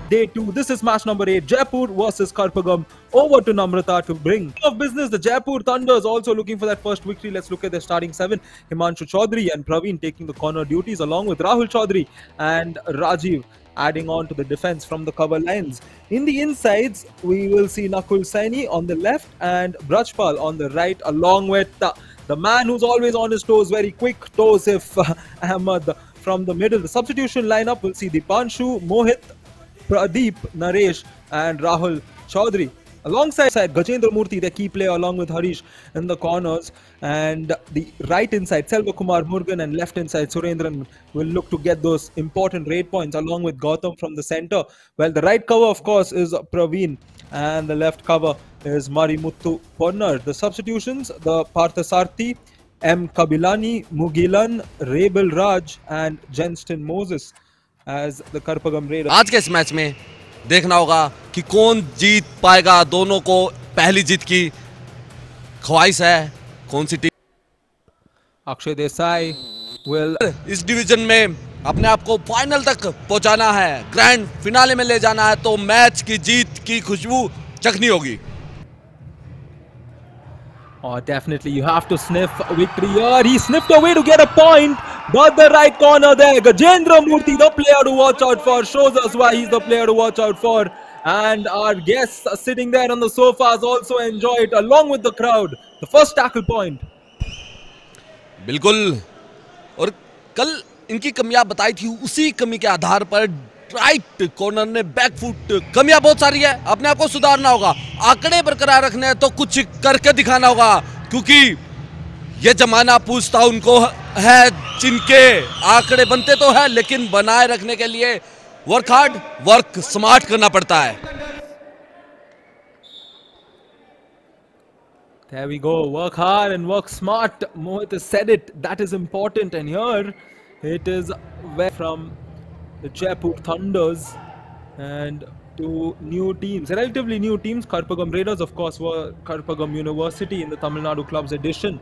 day 2. This is match number 8. Jaipur versus Karpagam. Over to Namrata to bring of business. The Jaipur Thunders also looking for that first victory. Let's look at their starting 7. Himanshu Chaudhary and Praveen taking the corner duties along with Rahul Chaudhary and Rajiv adding on to the defense from the cover lines. In the insides, we will see Nakul Saini on the left and Brajpal on the right, along with the man who's always on his toes, very quick toes, if Ahmed from the middle. The substitution lineup will see Dipanshu, Mohit, Pradeep, Naresh and Rahul Chaudhary. Alongside Gajendra Murthy, the key player, along with Harish in the corners. And the right inside, Selva Kumar Murugan, and left inside, Surendran will look to get those important raid points along with Gautam from the center. Well, the right cover, of course, is Praveen, and the left cover is Marimuthu Ponnar. The substitutions, the Parthasarthi, M. Kabilani, Mugilan, Rebel Raj, and Jenston Moses as the Karpagam Raiders. आज के इस match में देखना होगा कि कौन जीत पाएगा। दोनों को पहली जीत की ख्वाहिश है। कौन सी टीम अक्षय देसाई will इस डिवीजन में अपने आप को फाइनल तक पहुंचाना है, ग्रैंड फिनाले में ले जाना है, तो मैच की जीत की खुशबू चखनी होगी। Oh, definitely, you have to sniff victory here. He sniffed away to get a point, but the right corner there, Gajendra Murthy, the player to watch out for, shows us why he's the player to watch out for. And our guests sitting there on the sofas also enjoy it, along with the crowd. The first tackle point. बिल्कुल, और कल इनकी कमियां बताई थी, उसी कमी के आधार पर राइट कॉर्नर ने बैकफुट, कमियां बहुत सारी है, अपने आप को सुधारना होगा, आंकड़े बरकरार रखने हैं तो कुछ करके दिखाना होगा, क्योंकि ये जमाना पूछता उनको है जिनके आंकड़े बनते तो है, लेकिन बनाए रखने के लिए वर्क हार्ड, वर्क स्मार्ट करना पड़ता है। There we go, work hard and work smart. Mohit has said it, that is important, and here it is from the Jaipur Thunders and two new teams, relatively new teams. Karpagam Raiders, of course, were Karpagam University in the Tamil Nadu Clubs edition.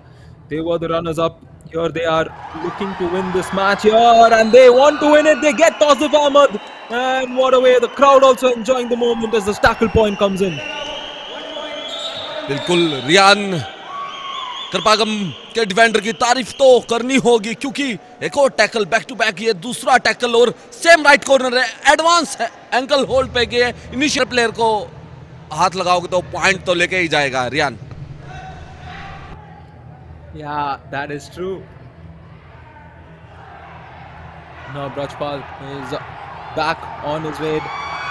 They were the runners-up. Here they are looking to win this match here, and they want to win it. They get Tausif Ahmed, and what a way. The crowd also enjoying the moment as the tackle point comes in. बिल्कुल रियान, करपागम के defender की तारीफ तो करनी होगी, क्योंकि एक और टैकल बैक टू बैक, ये दूसरा टैकल और सेम राइट कॉर्नर है, एडवांस है, एंकल होल्ड पे गए, इनिशियल प्लेयर को हाथ लगाओगे तो पॉइंट तो लेके ही जाएगा Riyan. Yeah, that is true. Now Brajpal is back on his way.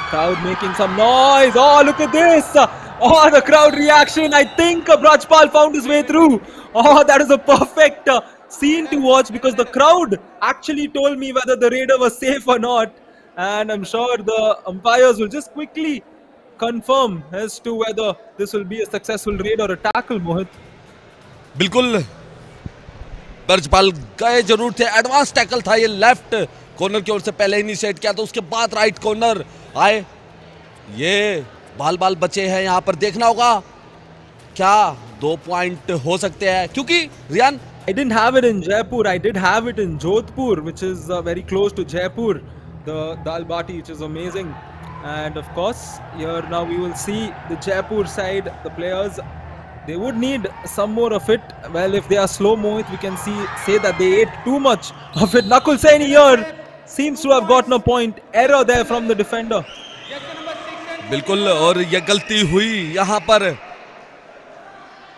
Crowd making some noise. Oh, look at this. Oh, the crowd reaction. I think Brajpal found his way through. Oh, that is a perfect scene to watch, because the crowd actually told me whether the raider was safe or not. And I'm sure the umpires will just quickly confirm as to whether this will be a successful raid or a tackle, Mohit. बिल्कुल, ब्रजपाल गए जरूर थे, advance tackle था, ये left corner की ओर से पहले initiate किया, तो उसके बाद राइट कॉर्नर आए, ये बाल बचे हैं, यहाँ पर देखना होगा क्या 2 पॉइंट हो सकते हैं, क्योंकि Riyan I didn't have it in Jaipur, I did have it in Jodhpur, which is very close to Jaipur, the dal bati, which is amazing. And of course, here now we will see the Jaipur side, the players, they would need some more of it. Well, if they are slow, Mohit, we can say that they ate too much of it. Nakul Saini here seems to have gotten a point. Error there from the defender. बिल्कुल, और ये गलती हुई यहाँ पर,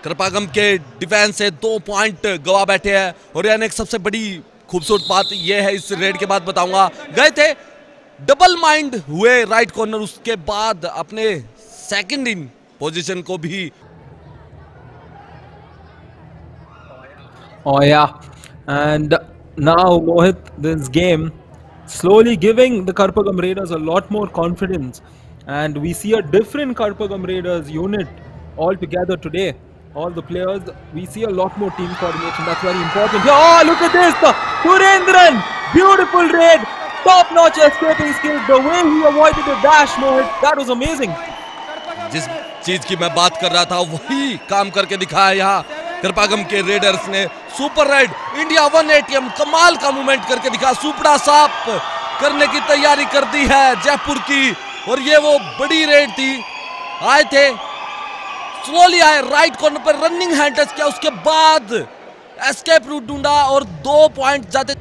करपागम के defence से 2 point गवा बैठे हैं। और यानी एक सबसे बड़ी खूबसूरत बात ये है, इस रेड के बाद बताऊंगा, गए थे डबल माइंड हुए राइट कॉर्नर, उसके बाद अपने सेकंड इन पोजीशन को भी। Oh yeah, and now Mohit, this game slowly giving the Karpagam Raiders a lot more confidence, and we see a different Karpagam Raiders unit altogether today. All the players, we see a lot more team coordination. That's very important. Oh, look at this, Surendran, beautiful raid, top-notch escaping skills. The way he avoided the dash, Mohit, that was amazing. जिस चीज की मैं बात कर रहा था वही काम करके दिखाया यहाँ करपागम के रेडर्स ने। सुपर रेड इंडिया 1 ATM, कमाल का मूवमेंट करके दिखा, सुपड़ा साफ करने की तैयारी कर दी है जयपुर की और ये वो बड़ी रेड थी, आए थे स्लोली, आए राइट कॉर्नर पर रनिंग हैंड टच किया, उसके बाद एस्केप रूट ढूंढा और 2 पॉइंट जाते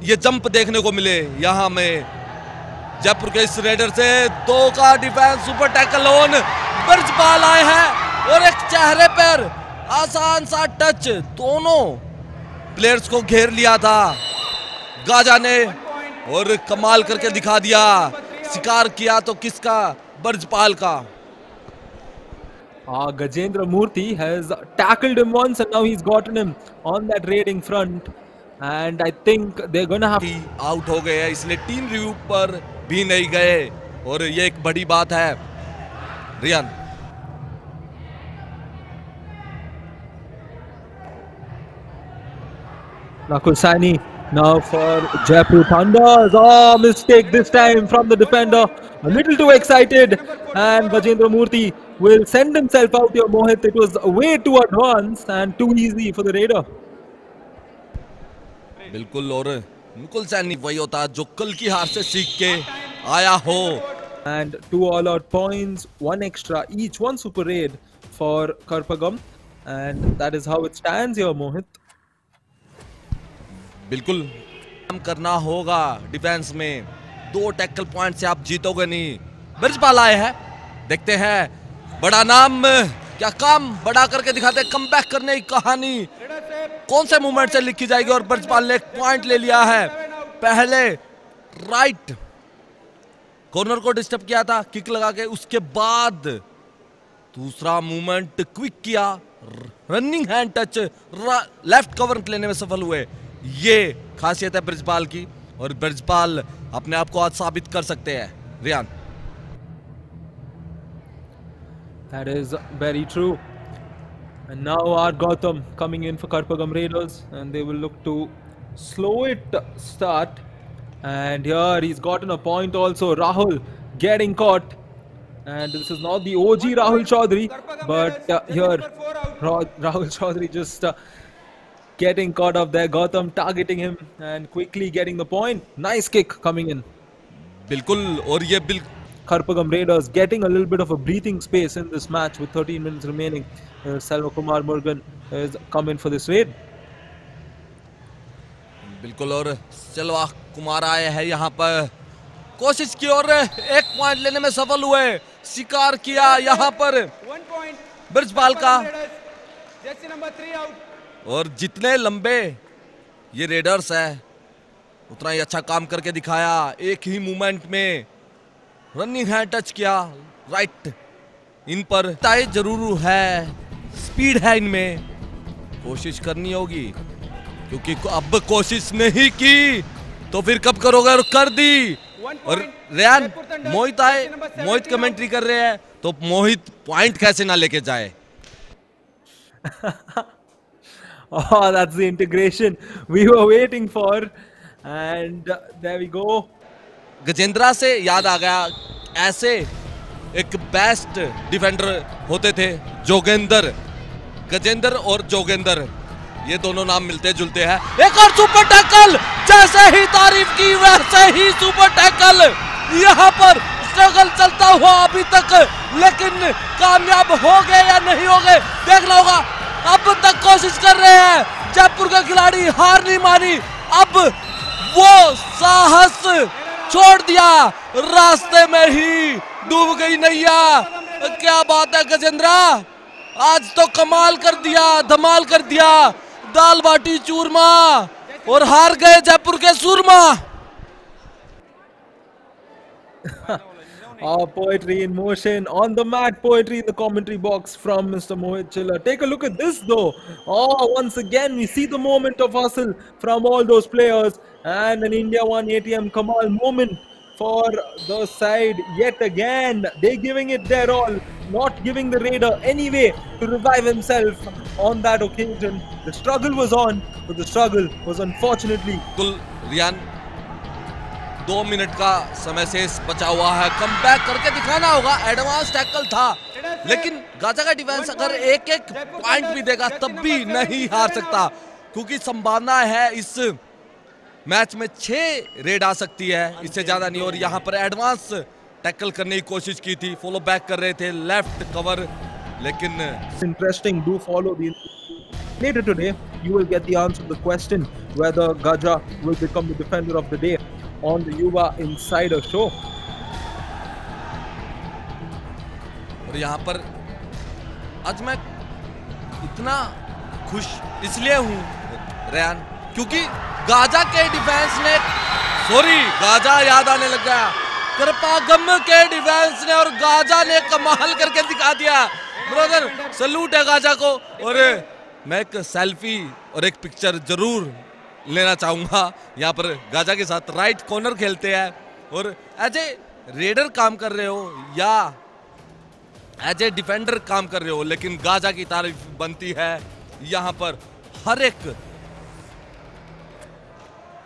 ये जंप देखने को मिले यहाँ में जयपुर के इस रेडर से। 2 का defence, super tackle on, Brajpal आए हैं और एक चेहरे पर आसान सा टच, दोनों प्लेयर्स को घेर लिया था गाजा ने और कमाल करके दिखा दिया। शिकार किया तो किसका? ब्रजपाल का। Gajendra Murthy has tackled him once and now he's gotten him on that raiding front, and I think they're gonna have out हो गए हैं, इसलिए टीम रिव्यू पर भी नहीं गए और ये एक बड़ी बात है। Riyan Nakul Saini now for Jaipur Thunders. Oh, mistake this time from the defender. A little too excited, and Gajendra Murthy will send himself out here. Mohit, it was way too advanced and too easy for the Raider. बिल्कुल, और मुकुल सैनी वही होता जो कल की हार से सीख के आया हो। And 2 all-out points, 1 extra each, 1 super raid for Karpagam, and that is how it stands here, Mohit. बिल्कुल काम करना होगा डिफेंस में, 2 टैकल पॉइंट से आप जीतोगे नहीं। ब्रजपाल आए हैं, देखते हैं बड़ा नाम क्या काम बड़ा करके दिखाते, कमबैक करने की कहानी कौन से मूवमेंट से लिखी जाएगी। और ब्रजपाल ने एक पॉइंट ले लिया है, पहले राइट कॉर्नर को डिस्टर्ब किया था किक लगा के, उसके बाद दूसरा मूवमेंट क्विक किया, running hand touch, left cover लेने में सफल हुए। ये खासियत है ब्रजपाल की और ब्रजपाल अपने आप को आज साबित कर सकते हैं। Riyan That is very true. And now our Gautam coming in for Karpagam Raiders, and they will look to slow it start. And here he's gotten a point also. Rahul getting caught, and this is not the OG Rahul Chaudhary, but here Rahul Chaudhary just getting caught up there. Gautam targeting him and quickly getting the point. Nice kick coming in. बिल्कुल, और ये Karpagam Raiders getting a little bit of a breathing space in this match with 13 minutes remaining. Selva Kumar Murugan is coming for this raid. बिल्कुल, और सेल्वा कुमार आए हैं यहाँ पर, कोशिश की और 1 पॉइंट लेने में सफल हुए, शिकार किया यहाँ पर ब्रजपाल का। और जितने लंबे ये रेडर्स है उतना ही अच्छा काम करके दिखाया, एक ही मूवमेंट में रनिंग हैंड टच किया राइट इन पर। ताई जरूर है, स्पीड है इनमें, कोशिश करनी होगी क्योंकि अब कोशिश नहीं की तो फिर कब करोगे, और कर दी। और रियान मोहित आए, मोहित कमेंट्री कर रहे हैं, तो मोहित पॉइंट कैसे ना लेके जाए। Oh, that's the integration we were waiting for, and there we go. Gajendra से याद आ गया, ऐसे एक बेस्ट डिफेंडर होते थे जोगेंद्र, गजेंद्र और जोगेंद्र, ये दोनों नाम मिलते जुलते हैं। एक और सुपर टैकल, जैसे ही तारीफ की वैसे ही सुपर टैकल, यहाँ पर स्ट्रगल चलता हुआ अभी तक, लेकिन कामयाब हो गए या नहीं हो गए देखना होगा। अब तक कोशिश कर रहे हैं जयपुर के खिलाड़ी, हार नहीं मानी, अब वो साहस छोड़ दिया, रास्ते में ही डूब गई नैया। क्या बात है गजेंद्रा, आज तो कमाल कर दिया, धमाल कर दिया, दाल बाटी चूरमा, और हार गए जयपुर के सूरमा। Poetry in motion on the mat, poetry in the commentary box from Mr. Mohit Chiller. Take a look at this though. Oh, once again we see the moment of hustle from all those players, and an India 1 ATM Kamal moment for the side yet again. They're giving it their all, not giving the Raider any way to revive himself on that occasion. The struggle was on, but the struggle was unfortunately. रियान 2 minute का समय शेष बचा हुआ है, comeback करके दिखाना होगा। एडवांस टैकल था, लेकिन गाजा का डिफेंस अगर एक पॉइंट भी देगा तब भी नहीं हार सकता, क्योंकि संभावना है इस मैच में 6 रेड आ सकती है, इससे ज्यादा नहीं। और यहाँ पर एडवांस टैकल करने की कोशिश की थी, फॉलो बैक कर रहे थे, लेफ्ट कवर, लेकिन It's interesting. Do follow the. Later today, you will get the answer to the question whether Gaja will become the defender of the day on the Yuva Insider Show. और यहाँ पर आज मैं इतना खुश इसलिए हूँ रेयान, क्योंकि गाजा के डिफेंस ने, सॉरी गाजा याद आने लग गया, करपागम के डिफेंस ने और गाजा ने कमाल करके दिखा दिया। ब्रदर सल्यूट है गाजा को। और मैं एक सेल्फी और एक पिक्चर जरूर लेना चाहूंगा यहाँ पर गाजा के साथ। राइट कॉर्नर खेलते हैं और एज ए रेडर काम कर रहे हो या एज ए डिफेंडर काम कर रहे हो, लेकिन गाजा की तारीफ बनती है। यहाँ पर हर एक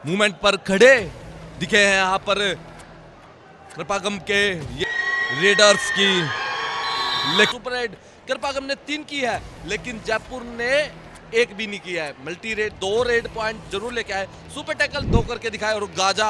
मूवमेंट पर खड़े दिखे हैं यहाँ पर कृपागम के रेडर्स की। सुपर रेड कृपागम ने 3 की है, लेकिन जयपुर ने 1 भी नहीं किया है। मल्टी रेड 2 रेड पॉइंट जरूर लेके आए, सुपर टैकल 2 करके दिखाए और गाजा